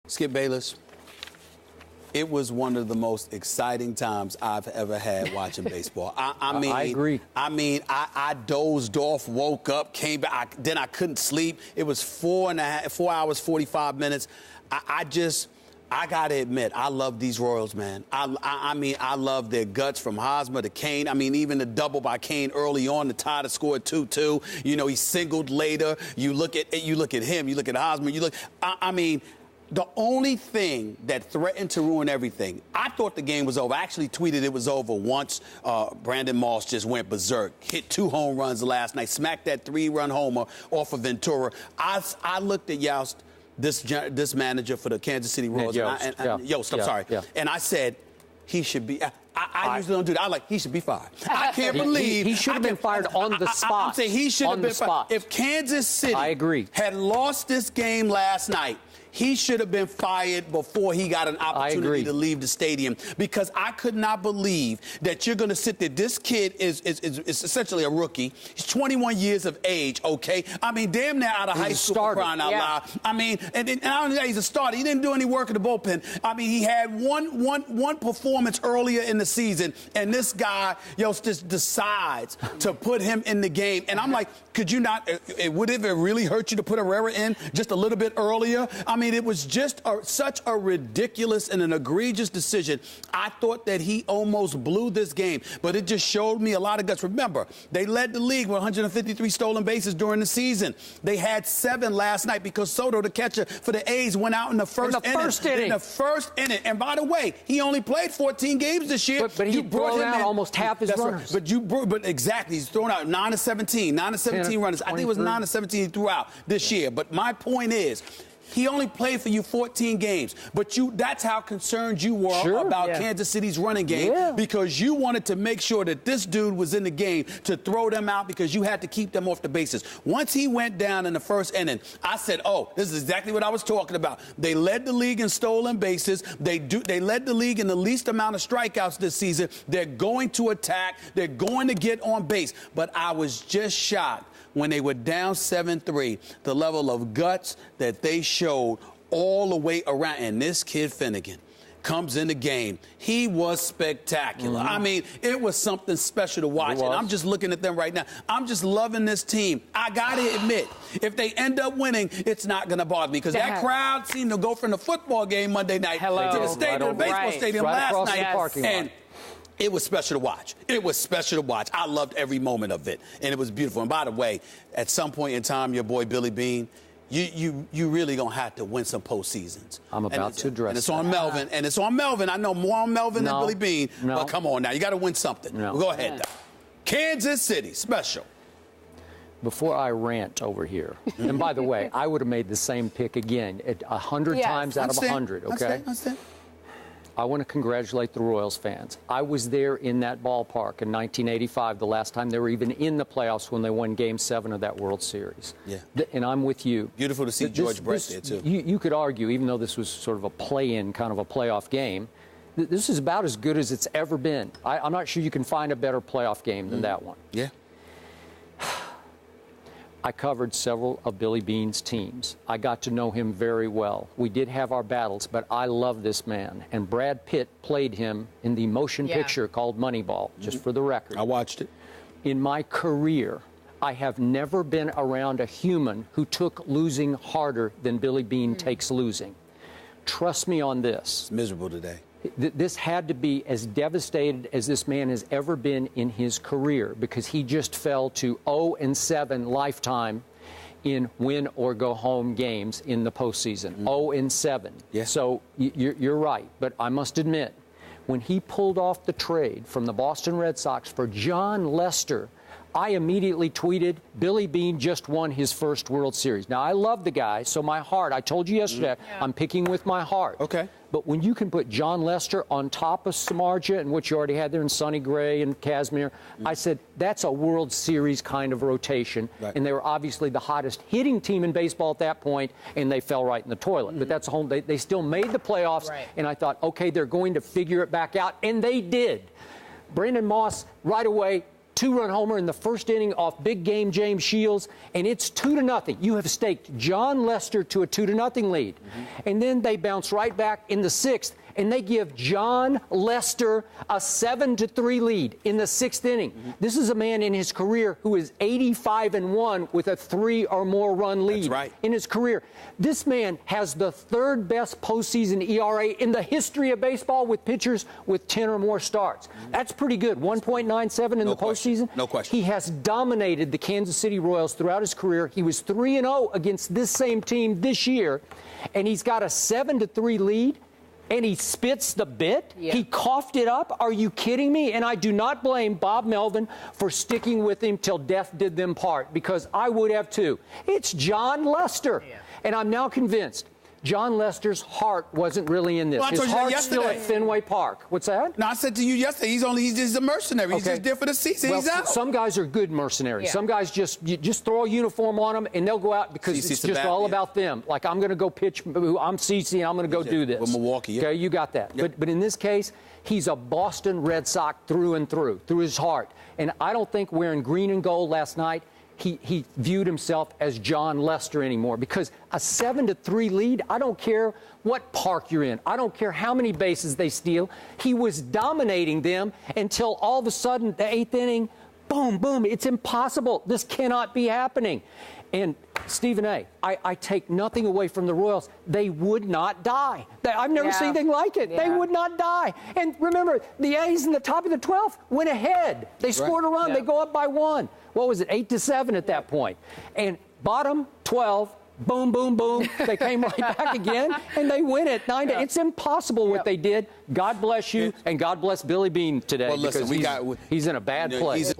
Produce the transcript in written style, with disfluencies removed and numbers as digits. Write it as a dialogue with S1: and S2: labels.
S1: Skip Bayless, it was one of the most exciting times I've ever had watching baseball. I
S2: agree.
S1: I dozed off, woke up, came back. Then I couldn't sleep. It was 4 hours, 45 minutes. I got to admit, I love these Royals, man. I love their guts from Hosmer to Kane. I mean, even the double by Kane early on, the tie to score 2-2. You know, he singled later. You look at him. You look at Hosmer. The only thing that threatened to ruin everything, I thought the game was over. I actually tweeted it was over once Brandon Moss just went berserk, hit 2 home runs last night, smacked that 3-run homer off of Ventura. I looked at Yost, this manager for the Kansas City Royals, and I said, he should be. I usually don't do that. He should be fired. I can't believe
S2: he should have been fired on the spot.
S1: I'm saying he should have been fired. If Kansas City had lost this game last night, he should have been fired before he got an opportunity to leave the stadium, because I could not believe that you're going to sit there. This kid is essentially a rookie. He's 21 years of age, okay? I mean, damn near out of high school, for crying out loud. I mean, and I don't know, he's a starter. He didn't do any work in the bullpen. I mean, he had one performance earlier in the season, and this guy, just decides to put him in the game. And I'm like, could you not, would it really hurt you to put Herrera in just a little bit earlier? I mean, it was just such a ridiculous and an egregious decision. I thought that he almost blew this game, but it just showed me a lot of guts. Remember, they led the league with 153 stolen bases during the season. They had 7 last night because Soto, the catcher for the A's, went out in the first inning. In the first inning. And by the way, he only played 14 games this year.
S2: But he brought out almost half his runners.
S1: Right. But exactly, he's thrown out 9 of 17 runners. I think it was 9 of 17 he threw out this year. But my point is, he only played for you 14 games, but that's how concerned you were about Kansas City's running game, because you wanted to make sure that this dude was in the game to throw them out, because you had to keep them off the bases. Once he went down in the first inning, I said, oh, this is exactly what I was talking about. They led the league in stolen bases. They led the league in the least amount of strikeouts this season. They're going to attack. They're going to get on base. But I was just shocked when they were down 7-3, the level of guts that they showed all the way around. And this kid Finnegan comes in the game. He was spectacular. I mean, it was something special to watch. And I'm just looking at them right now. I'm just loving this team. I got to admit, if they end up winning, it's not going to bother me, because that crowd seemed to go from the football game Monday night to the stadium, the baseball stadium last night. And it was special to watch. It was special to watch. I loved every moment of it, and it was beautiful. And by the way, at some point in time, your boy Billy Bean, you really gonna have to win some postseasons.
S2: I'm about to address.
S1: And it's on Melvin. And it's on Melvin. I know more on Melvin than Billy Bean. But come on now, you got to win something. Well, go ahead, though. Kansas City special.
S2: Before I rant over here, and by the way, I would have made the same pick again 100 times out of 100. Okay. I want to congratulate the Royals fans. I was there in that ballpark in 1985, the last time they were even in the playoffs, when they won Game 7 of that World Series. Yeah. And I'm with you.
S1: Beautiful to see George Brett there, too.
S2: You could argue, even though this was sort of a play-in, kind of a playoff game, this is about as good as it's ever been. I'm not sure you can find a better playoff game than that one.
S1: Yeah.
S2: I covered several of Billy Bean's teams. I got to know him very well. We did have our battles, but I love this man. And Brad Pitt played him in the motion picture called Moneyball, just for the record.
S1: I watched it.
S2: In my career, I have never been around a human who took losing harder than Billy Bean takes losing. Trust me on this.
S1: It's miserable today.
S2: This had to be as devastated as this man has ever been in his career, because he just fell to 0-7 lifetime in win-or-go-home games in the postseason. 0-7.
S1: Yeah.
S2: So you're right. But I must admit, when he pulled off the trade from the Boston Red Sox for John Lester, I immediately tweeted, Billy Bean just won his first World Series. Now, I love the guy, so my heart, I told you yesterday, I'm picking with my heart.
S1: Okay.
S2: But when you can put John Lester on top of Samardzija and what you already had there in Sonny Gray and Kazmir, I said, that's a World Series kind of rotation. Right. And they were obviously the hottest hitting team in baseball at that point, and they fell right in the toilet. But that's a whole, they still made the playoffs, and I thought, okay, they're going to figure it back out, and they did. Brandon Moss, right away, 2-run homer in the first inning off big game James Shields, and it's 2-0. You have staked John Lester to a 2-0 lead. And then they bounce right back in the 6th, and they give John Lester a 7-3 lead in the 6th inning. This is a man in his career who is 85-1 with a 3 or more run lead in his career. This man has the 3rd best postseason ERA in the history of baseball with pitchers with 10 or more starts. That's pretty good. 1.97 in the postseason.
S1: No question.
S2: He has dominated the Kansas City Royals throughout his career. He was 3-0 against this same team this year, and he's got a 7-3 lead. And he spits the bit? Yeah. He coughed it up? Are you kidding me? And I do not blame Bob Melvin for sticking with him till death did them part, because I would have too. It's John Lester. Yeah. And I'm now convinced John Lester's heart wasn't really in this.
S1: Well,
S2: his heart's still at Fenway Park. What's that?
S1: No, I said to you yesterday, he's just a mercenary. He's just there for the season.
S2: Well,
S1: he's out.
S2: Some guys are good mercenaries. Yeah. Some guys just throw a uniform on them, and they'll go out because it's just all about them. Like, I'm going to go pitch. I'm CC, and I'm going to go do this.
S1: With Milwaukee,
S2: Okay, you got that. Yep. But in this case, he's a Boston Red Sox through and through his heart. And I don't think wearing green and gold last night, he viewed himself as John Lester anymore, because a 7-3 lead, I don't care what park you're in. I don't care how many bases they steal. He was dominating them until all of a sudden, the 8th inning, boom, boom. It's impossible. This cannot be happening. And Stephen A., I take nothing away from the Royals. They would not die. I've never seen anything like it. They would not die. And remember, the A's in the top of the 12th went ahead. They scored a run. They go up by 1. What was it, 8-7 at that point? And bottom 12, boom, boom, boom. They came right back again, and they win it 9-8. It's impossible what they did. God bless you, and God bless Billy Beane today, because he's in a bad place.